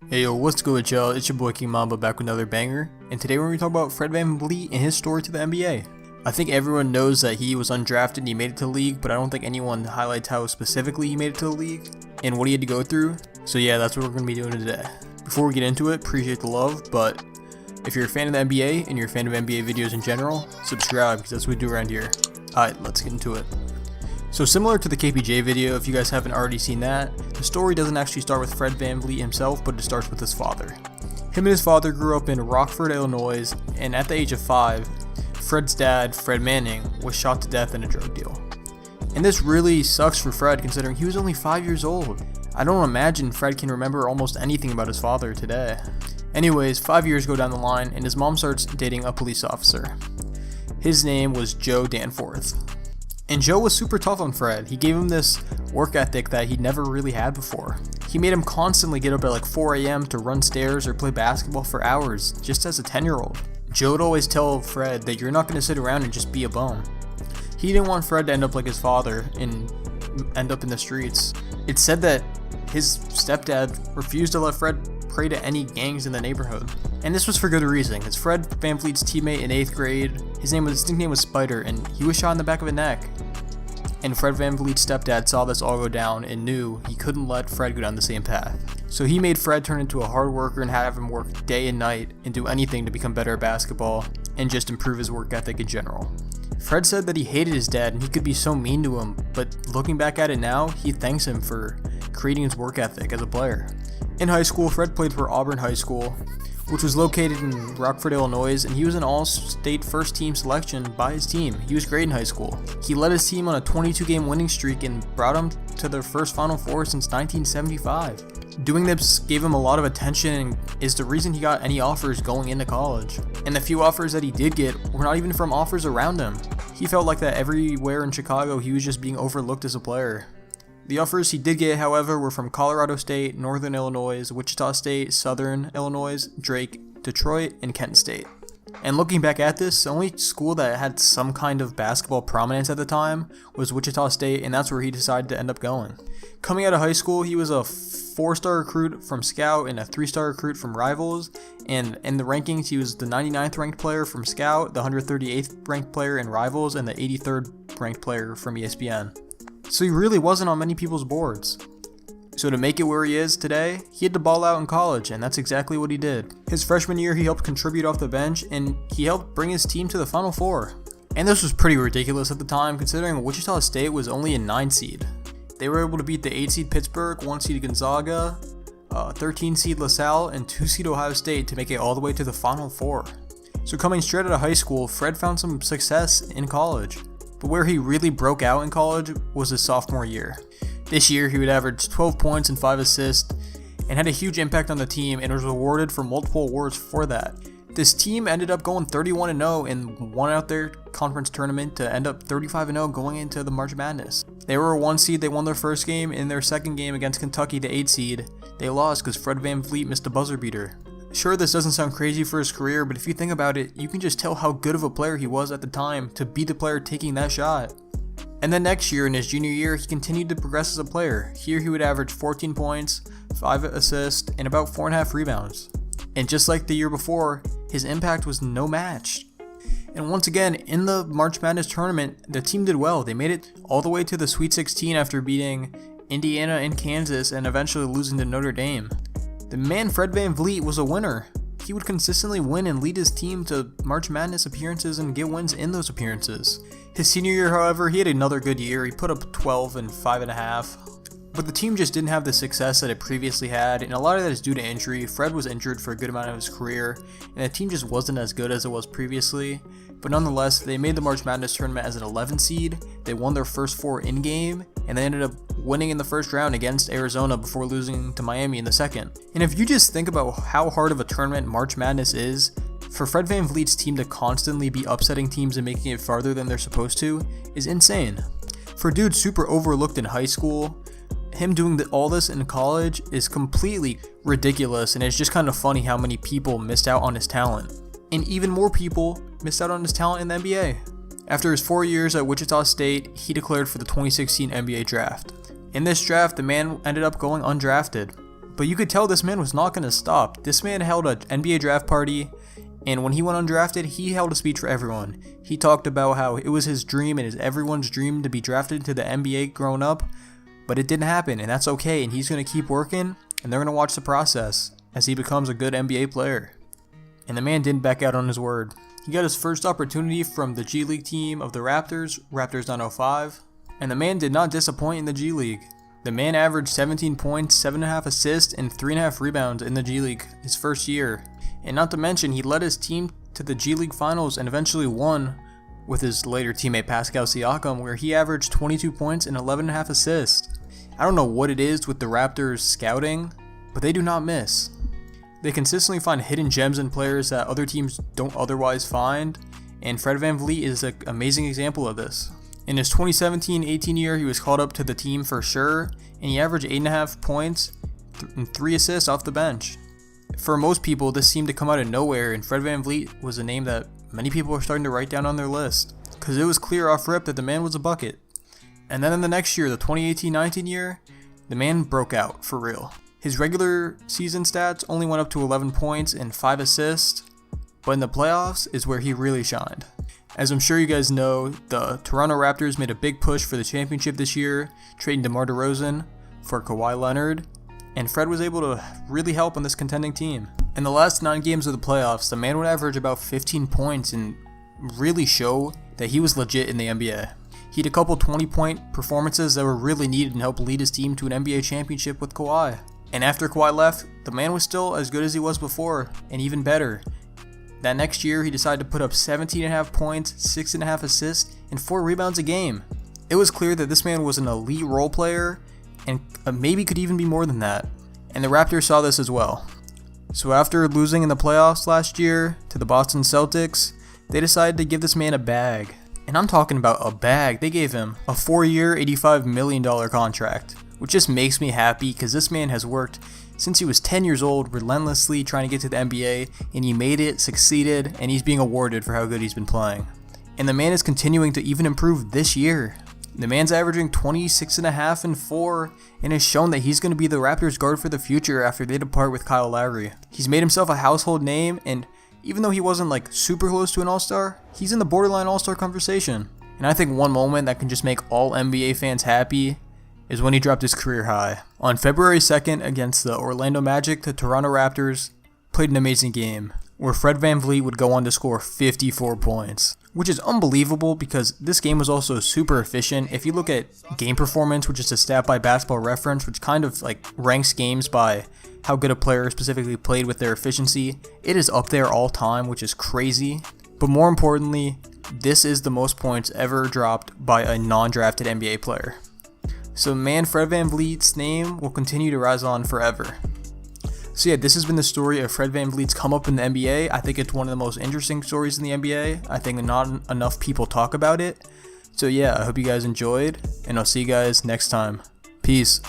Hey yo, what's good y'all? It's your boy KingMxmba back with another banger, and today we're going to talk about Fred VanVleet and his story to the NBA. I think everyone knows that he was undrafted and he made it to the league, but I don't think anyone highlights how specifically he made it to the league and what he had to go through. So yeah, that's what we're going to be doing today. Before we get into it, appreciate the love, but if you're a fan of the NBA and you're a fan of NBA videos in general, subscribe because that's what we do around here. Alright, let's get into it. So similar to the KPJ video, if you guys haven't already seen that, the story doesn't actually start with Fred VanVleet himself, but it starts with his father. Him and his father grew up in Rockford, Illinois, and at the age of 5, Fred's dad, Fred Manning, was shot to death in a drug deal. And this really sucks for Fred considering he was only 5 years old. I don't imagine Fred can remember almost anything about his father today. Anyways, 5 years go down the line and his mom starts dating a police officer. His name was Joe Danforth. And Joe was super tough on Fred. He gave him this work ethic that he'd never really had before. He made him constantly get up at like 4 a.m. to run stairs or play basketball for hours, just as a 10-year-old. Joe would always tell Fred that you're not going to sit around and just be a bum. He didn't want Fred to end up like his father and end up in the streets. It's said that his stepdad refused to let Fred prey to any gangs in the neighborhood. And this was for good reason, because Fred VanVleet's teammate in 8th grade, his nickname was Spider, and he was shot in the back of the neck. And Fred VanVleet's stepdad saw this all go down and knew he couldn't let Fred go down the same path. So he made Fred turn into a hard worker and have him work day and night and do anything to become better at basketball and just improve his work ethic in general. Fred said that he hated his dad and he could be so mean to him, but looking back at it now, he thanks him for creating his work ethic as a player. In high school, Fred played for Auburn High School, which was located in Rockford, Illinois, and he was an all-state first-team selection by his team. He was great in high school. He led his team on a 22-game winning streak and brought them to their first Final Four since 1975. Doing this gave him a lot of attention and is the reason he got any offers going into college. And the few offers that he did get were not even from offers around him. He felt like that everywhere in Chicago he was just being overlooked as a player. The offers he did get, however, were from Colorado State, Northern Illinois, Wichita State, Southern Illinois, Drake, Detroit, and Kent State. And looking back at this, the only school that had some kind of basketball prominence at the time was Wichita State, and that's where he decided to end up going. Coming out of high school, he was a 4-star recruit from Scout and a 3-star recruit from Rivals, and in the rankings, he was the 99th ranked player from Scout, the 138th ranked player in Rivals, and the 83rd ranked player from ESPN. So he really wasn't on many people's boards. So to make it where he is today, he had to ball out in college, and that's exactly what he did. His freshman year, he helped contribute off the bench, and he helped bring his team to the Final Four. And this was pretty ridiculous at the time, considering Wichita State was only a 9 seed. They were able to beat the 8 seed Pittsburgh, 1 seed Gonzaga, 13 seed LaSalle, and 2 seed Ohio State to make it all the way to the Final Four. So coming straight out of high school, Fred found some success in college. But where he really broke out in college was his sophomore year. This year, he would average 12 points and 5 assists and had a huge impact on the team and was rewarded for multiple awards for that. This team ended up going 31-0 and won out their conference tournament to end up 35-0 going into the March Madness. They were a 1 seed, they won their first game. In their second game against Kentucky, the 8 seed, they lost because Fred VanVleet missed a buzzer beater. Sure, this doesn't sound crazy for his career, but if you think about it, you can just tell how good of a player he was at the time to be the player taking that shot. And then next year, in his junior year, he continued to progress as a player. Here he would average 14 points, 5 assists, and about 4.5 rebounds. And just like the year before, his impact was no match. And once again, in the March Madness tournament, the team did well. They made it all the way to the Sweet 16 after beating Indiana and Kansas and eventually losing to Notre Dame. The man Fred VanVleet was a winner. He would consistently win and lead his team to March Madness appearances and get wins in those appearances. His senior year, however, he had another good year. He put up 12 and 5.5. But the team just didn't have the success that it previously had, and a lot of that is due to injury. Fred was injured for a good amount of his career, and the team just wasn't as good as it was previously. But nonetheless, they made the March Madness tournament as an 11 seed. They won their first 4 in-game, and they ended up winning in the first round against Arizona before losing to Miami in the second. And if you just think about how hard of a tournament March Madness is, for Fred VanVleet's team to constantly be upsetting teams and making it farther than they're supposed to is insane. For a dude super overlooked in high school, him doing all this in college is completely ridiculous, and it's just kind of funny how many people missed out on his talent. And even more people missed out on his talent in the NBA. After his 4 years at Wichita State, he declared for the 2016 NBA draft. In this draft, the man ended up going undrafted, But you could tell this man was not going to stop. This man held an NBA draft party, and when he went undrafted, he held a speech for everyone. He talked about how it was his dream and it is everyone's dream to be drafted into the NBA growing up, but it didn't happen, and that's okay, and he's going to keep working, and they're going to watch the process as he becomes a good NBA player. And the man didn't back out on his word. He got his first opportunity from the G League team of the Raptors 905, and the man did not disappoint in the G League. The man averaged 17 points, 7.5 assists, and 3.5 rebounds in the G League his first year. And not to mention, he led his team to the G League Finals and eventually won with his later teammate Pascal Siakam, where he averaged 22 points and 11.5 assists. I don't know what it is with the Raptors scouting, but they do not miss. They consistently find hidden gems in players that other teams don't otherwise find, and Fred VanVleet is an amazing example of this. In his 2017-18 year, he was called up to the team for sure, and he averaged 8.5 points and 3 assists off the bench. For most people, this seemed to come out of nowhere, and Fred VanVleet was a name that many people are starting to write down on their list, because it was clear off rip that the man was a bucket. And then in the next year, the 2018-19 year, the man broke out for real. His regular season stats only went up to 11 points and 5 assists, but in the playoffs is where he really shined. As I'm sure you guys know, the Toronto Raptors made a big push for the championship this year, trading DeMar DeRozan for Kawhi Leonard, and Fred was able to really help on this contending team. In the last 9 games of the playoffs, the man would average about 15 points and really show that he was legit in the NBA. He had a couple 20-point performances that were really needed and helped lead his team to an NBA championship with Kawhi. And after Kawhi left, the man was still as good as he was before, and even better. That next year, he decided to put up 17.5 points, 6.5 assists, and 4 rebounds a game. It was clear that this man was an elite role player, and maybe could even be more than that. And the Raptors saw this as well. So after losing in the playoffs last year to the Boston Celtics, they decided to give this man a bag. And I'm talking about a bag. They gave him a 4-year, $85 million contract, which just makes me happy because this man has worked since he was 10 years old, relentlessly trying to get to the NBA, and he made it, succeeded, and he's being awarded for how good he's been playing. And the man is continuing to even improve this year. The man's averaging 26.5 and 4, and has shown that he's going to be the Raptors guard for the future after they depart with Kyle Lowry. He's made himself a household name, and even though he wasn't like super close to an all-star, he's in the borderline all-star conversation. And I think one moment that can just make all NBA fans happy is when he dropped his career high. On February 2nd against the Orlando Magic, the Toronto Raptors played an amazing game where Fred VanVleet would go on to score 54 points, which is unbelievable because this game was also super efficient. If you look at game performance, which is a stat by Basketball Reference, which kind of like ranks games by how good a player specifically played with their efficiency, it is up there all time, which is crazy. But more importantly, this is the most points ever dropped by a non-drafted NBA player. So man, Fred VanVleet's name will continue to rise on forever. So yeah, this has been the story of Fred VanVleet's come up in the NBA. I think it's one of the most interesting stories in the NBA. I think not enough people talk about it. So yeah, I hope you guys enjoyed, and I'll see you guys next time. Peace.